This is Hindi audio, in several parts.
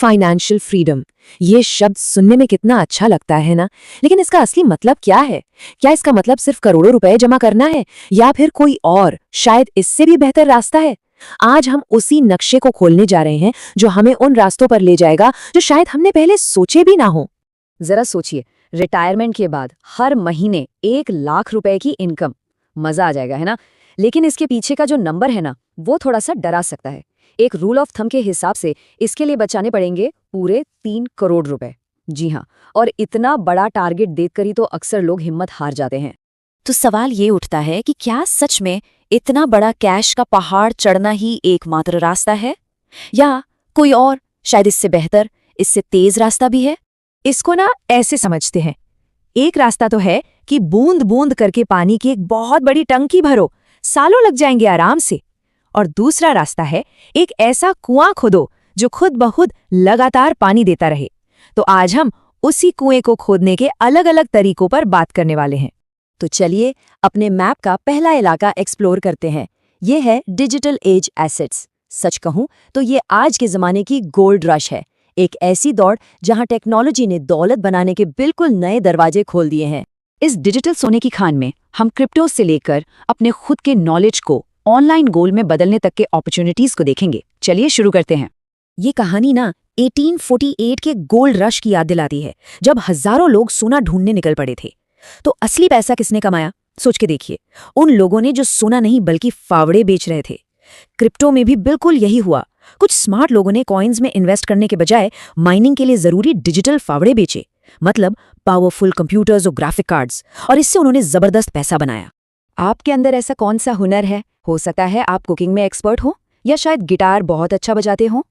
फाइनेंशियल फ्रीडम, ये शब्द सुनने में कितना अच्छा लगता है ना, लेकिन इसका असली मतलब क्या है? क्या इसका मतलब सिर्फ करोड़ों रुपए जमा करना है या फिर कोई और शायद इससे भी बेहतर रास्ता है? आज हम उसी नक्शे को खोलने जा रहे हैं जो हमें उन रास्तों पर ले जाएगा जो शायद हमने पहले सोचे भी ना हो। जरा सोचिए, रिटायरमेंट के बाद हर महीने 1 लाख रुपए की इनकम। मजा आ जाएगा, है ना? लेकिन इसके पीछे का जो नंबर है ना, वो थोड़ा सा डरा सकता है। एक रूल ऑफ थंब के हिसाब से इसके लिए बचाने पड़ेंगे पूरे 3 करोड़ रुपए। जी हाँ, और इतना बड़ा टारगेट देखकर ही तो अक्सर लोग हिम्मत हार जाते हैं। तो सवाल ये उठता है कि क्या सच में इतना बड़ा कैश का पहाड़ चढ़ना ही एकमात्र रास्ता है, या कोई और शायद इससे बेहतर, इससे तेज रास्ता भी है? इसको ना ऐसे समझते हैं, एक रास्ता तो है कि बूंद बूंद करके पानी की एक बहुत बड़ी टंकी भरो, सालों लग जाएंगे आराम से। और दूसरा रास्ता है एक ऐसा कुआं खोदो जो खुद ब खुद लगातार पानी देता रहे। तो आज हम उसी कुएं को खोदने के अलग अलग तरीकों पर बात करने वाले हैं। तो चलिए अपने मैप का पहला इलाका एक्सप्लोर करते हैं। ये है डिजिटल एज एसेट्स। सच कहूं तो ये आज के जमाने की गोल्ड रश है, एक ऐसी दौड़ जहां टेक्नोलॉजी ने दौलत बनाने के बिल्कुल नए दरवाजे खोल दिए हैं। इस डिजिटल सोने की खान में हम क्रिप्टो से लेकर अपने खुद के नॉलेज को ऑनलाइन गोल्ड में बदलने तक के अपॉर्चुनिटीज को देखेंगे। चलिए शुरू करते हैं। ये कहानी ना 1848 के गोल्ड रश की याद दिलाती है, जब हजारों लोग सोना ढूंढने निकल पड़े थे। तो असली पैसा किसने कमाया, सोच के देखिए। उन लोगों ने जो सोना नहीं बल्कि फावड़े बेच रहे थे। क्रिप्टो में भी बिल्कुल यही हुआ। कुछ स्मार्ट लोगों ने कॉइन्स में इन्वेस्ट करने के बजाय माइनिंग के लिए जरूरी डिजिटल फावड़े बेचे, मतलब पावरफुल कंप्यूटर्स और ग्राफिक कार्ड्स, और इससे उन्होंने जबरदस्त पैसा बनाया। आपके अंदर ऐसा कौन सा हुनर है? हो सकता है आप कुकिंग में एक्सपर्ट हो, या शायद गिटार बहुत अच्छा बजाते हो।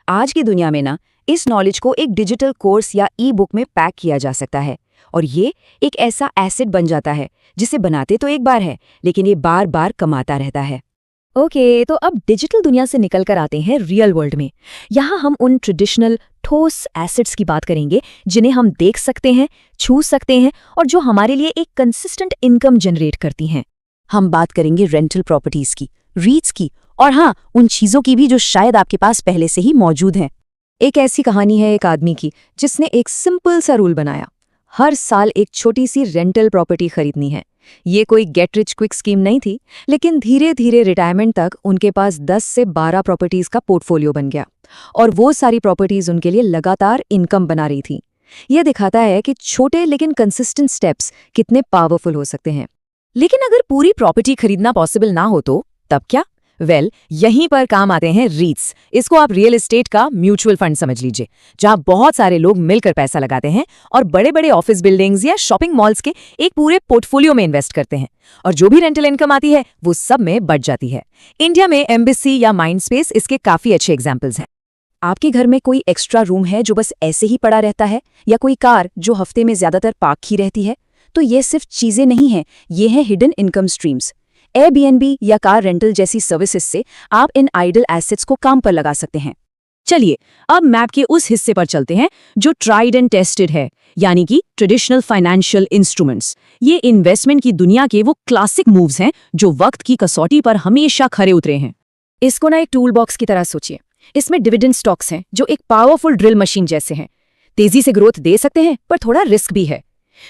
आज की दुनिया में ना इस नॉलेज को एक डिजिटल कोर्स या ई बुक में पैक किया जा सकता है, और ये एक ऐसा एसेट बन जाता है जिसे बनाते तो एक बार है, लेकिन ये बार बार कमाता रहता है। ओके, तो अब डिजिटल दुनिया से निकल कर आते हैं रियल वर्ल्ड में। यहाँ हम उन ट्रेडिशनल ठोस एसेट्स की बात करेंगे जिन्हें हम देख सकते हैं, छू सकते हैं, और जो हमारे लिए एक कंसिस्टेंट इनकम जनरेट करती हैं। हम बात करेंगे रेंटल प्रॉपर्टीज की, रीट्स की, और हाँ, उन चीजों की भी जो शायद आपके पास पहले से ही मौजूद हैं। एक ऐसी कहानी है एक आदमी की जिसने एक सिंपल सा रूल बनाया, हर साल एक छोटी सी रेंटल प्रॉपर्टी खरीदनी है। ये कोई गेट रिच क्विक स्कीम नहीं थी, लेकिन धीरे धीरे रिटायरमेंट तक उनके पास 10 से 12 प्रॉपर्टीज का पोर्टफोलियो बन गया, और वो सारी प्रॉपर्टीज उनके लिए लगातार इनकम बना रही थी। यह दिखाता है कि छोटे लेकिन कंसिस्टेंट स्टेप्स कितने पावरफुल हो सकते हैं। लेकिन अगर पूरी प्रॉपर्टी खरीदना पॉसिबल ना हो तो तब क्या? यहीं पर काम आते हैं रीट्स। इसको आप रियल एस्टेट का म्यूचुअल फंड समझ लीजिए, जहां बहुत सारे लोग मिलकर पैसा लगाते हैं और बड़े बड़े ऑफिस बिल्डिंग्स या शॉपिंग मॉल्स के एक पूरे पोर्टफोलियो में इन्वेस्ट करते हैं, और जो भी रेंटल इनकम आती है वो सब में बढ़ जाती है। इंडिया में एम्बेसी या माइंडस्पेस इसके काफी अच्छे एग्जाम्पल्स हैं। आपके घर में कोई एक्स्ट्रा रूम है जो बस ऐसे ही पड़ा रहता है, या कोई कार जो हफ्ते में ज्यादातर पार्क ही रहती है, तो ये सिर्फ चीजें नहीं हैं, ये हैं हिडन इनकम स्ट्रीम्स। एयरबीएनबी या कार रेंटल जैसी सर्विसेज से आप इन आइडल एसेट्स को काम पर लगा सकते हैं। चलिए अब मैप के उस हिस्से पर चलते हैं जो ट्राइड एंड टेस्टेड है, यानी कि ट्रेडिशनल फाइनेंशियल इंस्ट्रूमेंट्स। ये इन्वेस्टमेंट की दुनिया के वो क्लासिक मूव्स हैं जो वक्त की कसौटी पर हमेशा खरे उतरे हैं। इसको ना एक टूल बॉक्स की तरह सोचिए। इसमें डिविडेंड स्टॉक्स हैं जो एक पावरफुल ड्रिल मशीन जैसे हैं, तेजी से ग्रोथ दे सकते हैं पर थोड़ा रिस्क भी है।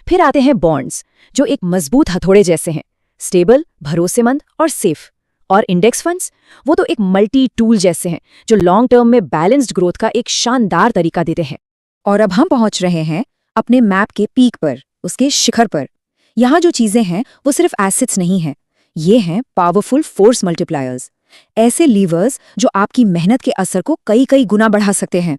फिर आते हैं बॉन्ड्स, जो एक मजबूत हथौड़े जैसे हैं, स्टेबल, भरोसेमंद और सेफ। और इंडेक्स फंड्स, वो तो एक मल्टी टूल जैसे हैं जो लॉन्ग टर्म में बैलेंस्ड ग्रोथ का एक शानदार तरीका देते हैं। और अब हम पहुंच रहे हैं अपने मैप के पीक पर, उसके शिखर पर। यहाँ जो चीजें हैं वो सिर्फ एसेट्स नहीं हैं, ये हैं पावरफुल फोर्स मल्टीप्लायर्स, ऐसे लीवर्स जो आपकी मेहनत के असर को कई कई गुना बढ़ा सकते हैं।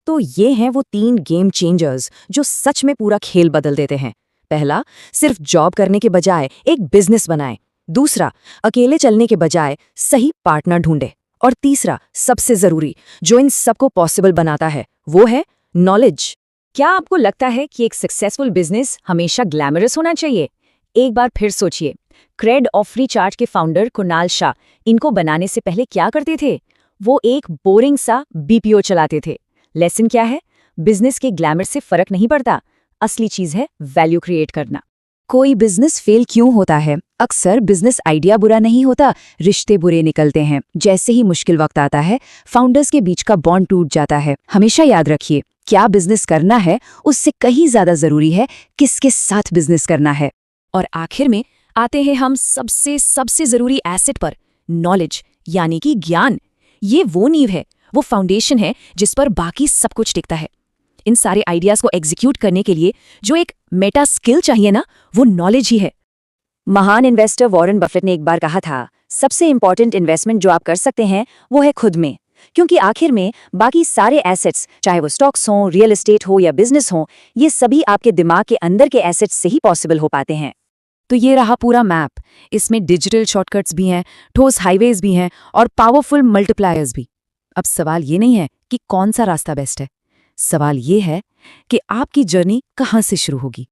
तो ये हैं वो 3 गेम चेंजर्स जो सच में पूरा खेल बदल देते हैं। पहला, सिर्फ जॉब करने के बजाय एक बिजनेस बनाएं। दूसरा, अकेले चलने के बजाय सही पार्टनर ढूंढे। और तीसरा, सबसे जरूरी, जो इन सबको पॉसिबल बनाता है, वो है नॉलेज। क्या आपको लगता है कि एक सक्सेसफुल बिजनेस हमेशा ग्लैमरस होना चाहिए? एक बार फिर सोचिए, क्रेड और फ्रीचार्ज के फाउंडर कुणाल शाह इनको बनाने से पहले क्या करते थे? वो एक बोरिंग सा बीपीओ चलाते थे। लेसन क्या है? बिजनेस के ग्लैमर से फर्क नहीं पड़ता, असली चीज है वैल्यू क्रिएट करना। कोई बिजनेस फेल क्यों होता है? अक्सर बिजनेस आइडिया बुरा नहीं होता, रिश्ते बुरे निकलते हैं। जैसे ही मुश्किल वक्त आता है, फाउंडर्स के बीच का बॉन्ड टूट जाता है। हमेशा याद रखिए, क्या बिजनेस करना है उससे कहीं ज्यादा जरूरी है किसके साथ बिजनेस करना है। और आखिर में आते हैं हम सबसे जरूरी एसेट पर, नॉलेज, यानी कि ज्ञान। ये वो नींव है, वो फाउंडेशन है जिस पर बाकी सब कुछ टिकता है। इन सारे आइडियाज को एग्जीक्यूट करने के लिए जो एक मेटा स्किल चाहिए ना, वो नॉलेज ही है। महान इन्वेस्टर वॉरेन बफेट ने एक बार कहा था, सबसे इंपॉर्टेंट इन्वेस्टमेंट जो आप कर सकते हैं वो है खुद में, क्योंकि आखिर में बाकी सारे एसेट्स, चाहे वो स्टॉक्स हों, रियल एस्टेट हो या बिजनेस हो, ये सभी आपके दिमाग के अंदर के एसेट्स से ही पॉसिबल हो पाते हैं। तो ये रहा पूरा मैप। इसमें डिजिटल शॉर्टकट्स भी हैं, ठोस हाईवेज भी हैं और पावरफुल मल्टीप्लायर्स भी। अब सवाल ये नहीं है कि कौन सा रास्ता बेस्ट है, सवाल ये है कि आपकी जर्नी कहाँ से शुरू होगी।